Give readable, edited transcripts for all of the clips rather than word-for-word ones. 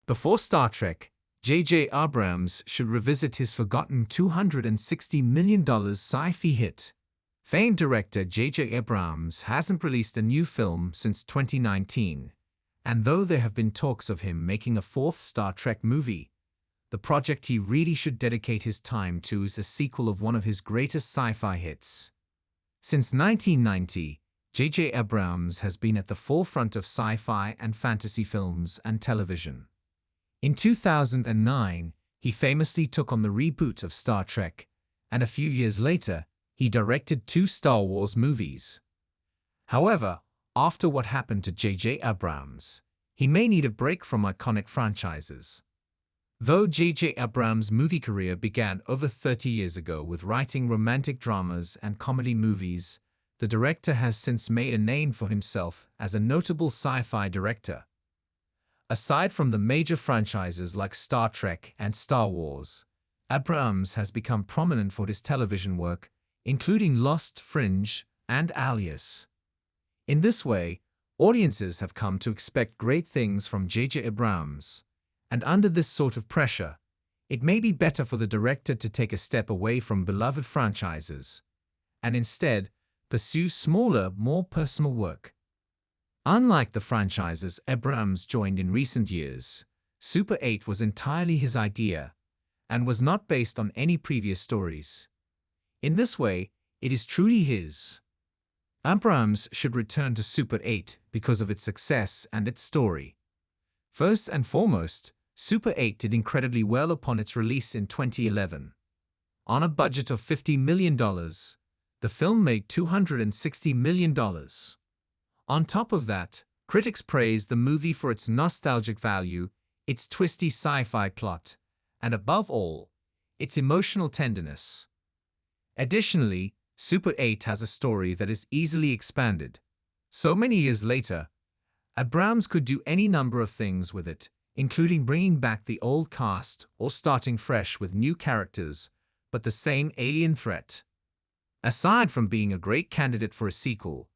Before Star Trek, J.J. Abrams should revisit his forgotten $260 million sci-fi hit. Famed director J.J. Abrams hasn't released a new film since 2019, and though there have been talks of him making a fourth Star Trek movie, the project he really should dedicate his time to is a sequel of one of his greatest sci-fi hits. Since 1990, J.J. Abrams has been at the forefront of sci-fi and fantasy films and television. In 2009, he famously took on the reboot of Star Trek, and a few years later, he directed 2 Star Wars movies. However, after what happened to J.J. Abrams, he may need a break from iconic franchises. Though J.J. Abrams' movie career began over 30 years ago with writing romantic dramas and comedy movies, the director has since made a name for himself as a notable sci-fi director. Aside from the major franchises like Star Trek and Star Wars, Abrams has become prominent for his television work, including Lost, Fringe, and Alias. In this way, audiences have come to expect great things from J.J. Abrams, and under this sort of pressure, it may be better for the director to take a step away from beloved franchises, and instead pursue smaller, more personal work. Unlike the franchises Abrams joined in recent years, Super 8 was entirely his idea, and was not based on any previous stories. In this way, it is truly his. Abrams should return to Super 8 because of its success and its story. First and foremost, Super 8 did incredibly well upon its release in 2011. On a budget of $50 million, the film made $260 million. On top of that, critics praised the movie for its nostalgic value, its twisty sci-fi plot, and above all, its emotional tenderness. Additionally, Super 8 has a story that is easily expanded. So many years later, Abrams could do any number of things with it, including bringing back the old cast or starting fresh with new characters, but the same alien threat. Aside from being a great candidate for a sequel,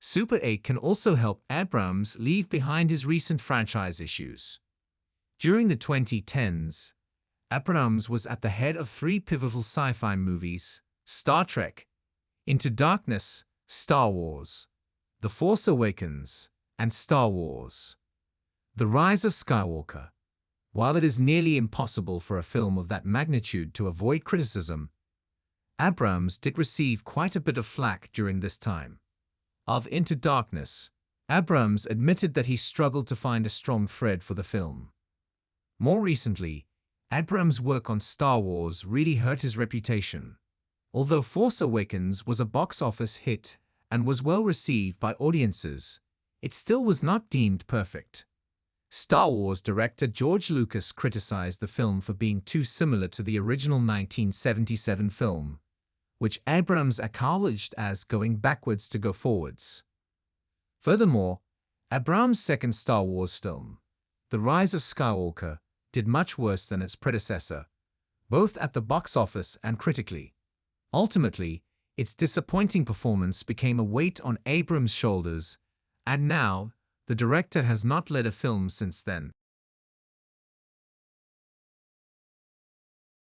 Super 8 can also help Abrams leave behind his recent franchise issues. During the 2010s, Abrams was at the head of 3 pivotal sci-fi movies: Star Trek, Into Darkness, Star Wars, The Force Awakens, and Star Wars: The Rise of Skywalker. While it is nearly impossible for a film of that magnitude to avoid criticism, Abrams did receive quite a bit of flack during this time. Of Into Darkness, Abrams admitted that he struggled to find a strong thread for the film. More recently, Abrams' work on Star Wars really hurt his reputation. Although Force Awakens was a box office hit and was well received by audiences, it still was not deemed perfect. Star Wars director George Lucas criticized the film for being too similar to the original 1977 film, which Abrams acknowledged as going backwards to go forwards. Furthermore, Abrams' second Star Wars film, The Rise of Skywalker, did much worse than its predecessor, both at the box office and critically. Ultimately, its disappointing performance became a weight on Abrams' shoulders, and now, the director has not led a film since then.